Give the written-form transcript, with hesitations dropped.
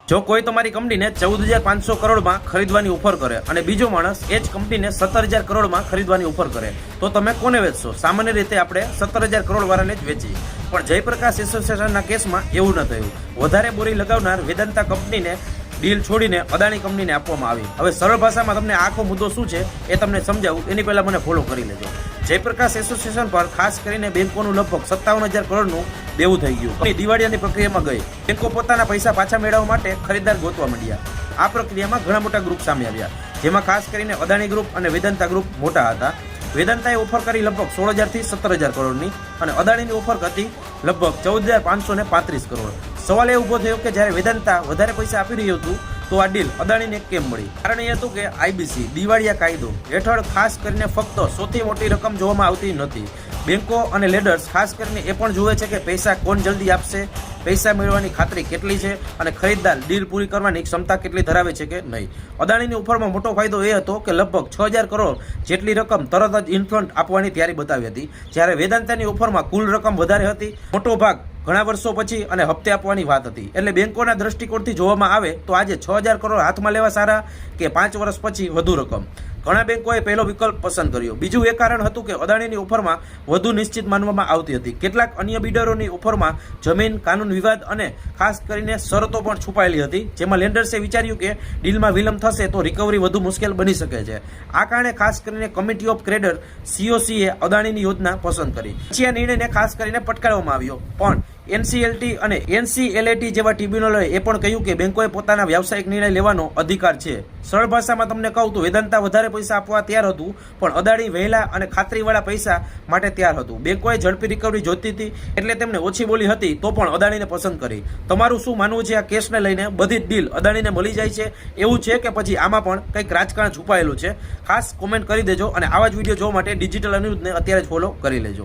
જો કોઈ તમારી કંપનીને 14,500 કરોડમાં ખરીદવાની ઓફર કરે અને બીજો માણસ એ જ કંપનીને 17,000 કરોડમાં ખરીદવાની ઓફર કરે તો તમે કોને વેચશો? સામાન્ય રીતે આપણે 17,000 કરોડ વાળાને જ વેચીએ, પણ જયપ્રકાશ એસોસિએશનના કેસમાં એવું ન થયું. વધારે બોરી લગાવનાર વેદાંતા કંપનીને ડીલ છોડીને અદાણી કંપનીને આપવામાં આવી. હવે સરળ ભાષામાં તમને આખો મુદ્દો શું છે એ તમને સમજાવું એની પહેલા મને ફોલો કરી લેજો. જયપ્રકાશ એસોસિએશન પર ખાસ કરીને બેંકોનું લગભગ 57,000 કરોડનું દેવું થઈ ગયું. દિવાળીની પ્રક્રિયામાં ગઈ. બેંકો પોતાના પૈસા પાછા મેળવવા માટે ખરીદદાર ગોતવા માંડ્યા. આ પ્રક્રિયામાં ઘણા મોટા ગ્રુપ સામે આવ્યા, જેમાં ખાસ કરીને અદાણી ગ્રુપ અને વેદાંતા ગ્રુપ મોટા હતા. વેદાંતાએ ઓફર કરી લગભગ 16,000 થી 17,000 કરોડની અને અદાણીની ઓફર હતી લગભગ 14,535 કરોડ. સવાલ એ ઉભો થયો કે જ્યારે વેદાંતા વધારે પૈસા આપી રહ્યું હતું તો આ ડીલ અદાણીને કેમ મળી? કારણ એ હતું કે આઈબીસી દિવાળિયા કાયદો હેઠળ ખાસ કરીને ફક્ત સૌથી મોટી રકમ જોવામાં આવતી નથી. બેંકો અને લેન્ડર્સ ખાસ કરીને એ પણ જુએ છે કે પૈસા કોણ જલ્દી આપશે, પૈસા મેળવવાની ખાતરી કેટલી છે અને ખરીદદાર ડીલ પૂરી કરવાની ક્ષમતા કેટલી ધરાવે છે કે નહીં. અદાણીની ઓફરમાં મોટો ફાયદો એ હતો કે લગભગ 6,000 કરોડ જેટલી રકમ તરત જ ઇનફ્રન્ટ આપવાની તૈયારી બતાવી હતી, જ્યારે વેદાંતાની ઓફરમાં કુલ રકમ વધારે હતી. મોટો ભાગ ઘણા વર્ષો પછી અને હપ્તે આપવાની વાત હતી. એટલે બેંકોના દ્રષ્ટિકોણથી જોવામાં આવે તો આજે 6,000 કરોડ હાથમાં લેવા સારા કે 5 વર્ષ પછી વધુ રકમ? ઘણા બેંકોએ પહેલો વિકલ્પ પસંદ કર્યો. બીજું એ કારણ હતું કે અદાણીની ઓફરમાં વધુ નિશ્ચિત માનવામાં આવતી હતી. કેટલાક અન્ય બિડરોની ઓફરમાં જમીન, કાનૂન વિવાદ અને ખાસ કરીને શરતો પણ છુપાયેલી હતી, જેમાં લેન્ડર્સે વિચાર્યું કે ડીલમાં વિલંબ થશે તો રિકવરી વધુ મુશ્કેલ બની શકે છે. આ કારણે ખાસ કરીને કમિટી ઓફ ક્રેડિટર COCએ અદાણીની યોજના પસંદ કરી. પછી આ નિર્ણયને ખાસ કરીને પટકારવામાં આવ્યો, પણ NCLT અને NCLAT જેવા ટ્રિબ્યુનલોએ એ પણ કહ્યું કે બેંકોએ પોતાના વ્યાવસાયિક નિર્ણય લેવાનો અધિકાર છે. સરળ ભાષામાં તમને કહું તો વેદાંતા વધારે પૈસા આપવા તૈયાર હતું, પણ અદાણી વહેલા અને ખાતરીવાળા પૈસા માટે તૈયાર હતું. બેંકોએ ઝડપી રિકવરી જોઈતી હતી એટલે તેમને ઓછી બોલી હતી તો પણ અદાણીને પસંદ કરી. તમારું શું માનવું છે આ કેસને લઈને? બધી જ ડીલ અદાણીને મળી જાય છે એવું છે કે પછી આમાં પણ કંઈક રાજકારણ છુપાયેલું છે? ખાસ કોમેન્ટ કરી દેજો અને આવા જ વિડીયો જોવા માટે ડિજિટલ અનિરુદ્ધને અત્યારે જ ફોલો કરી લેજો.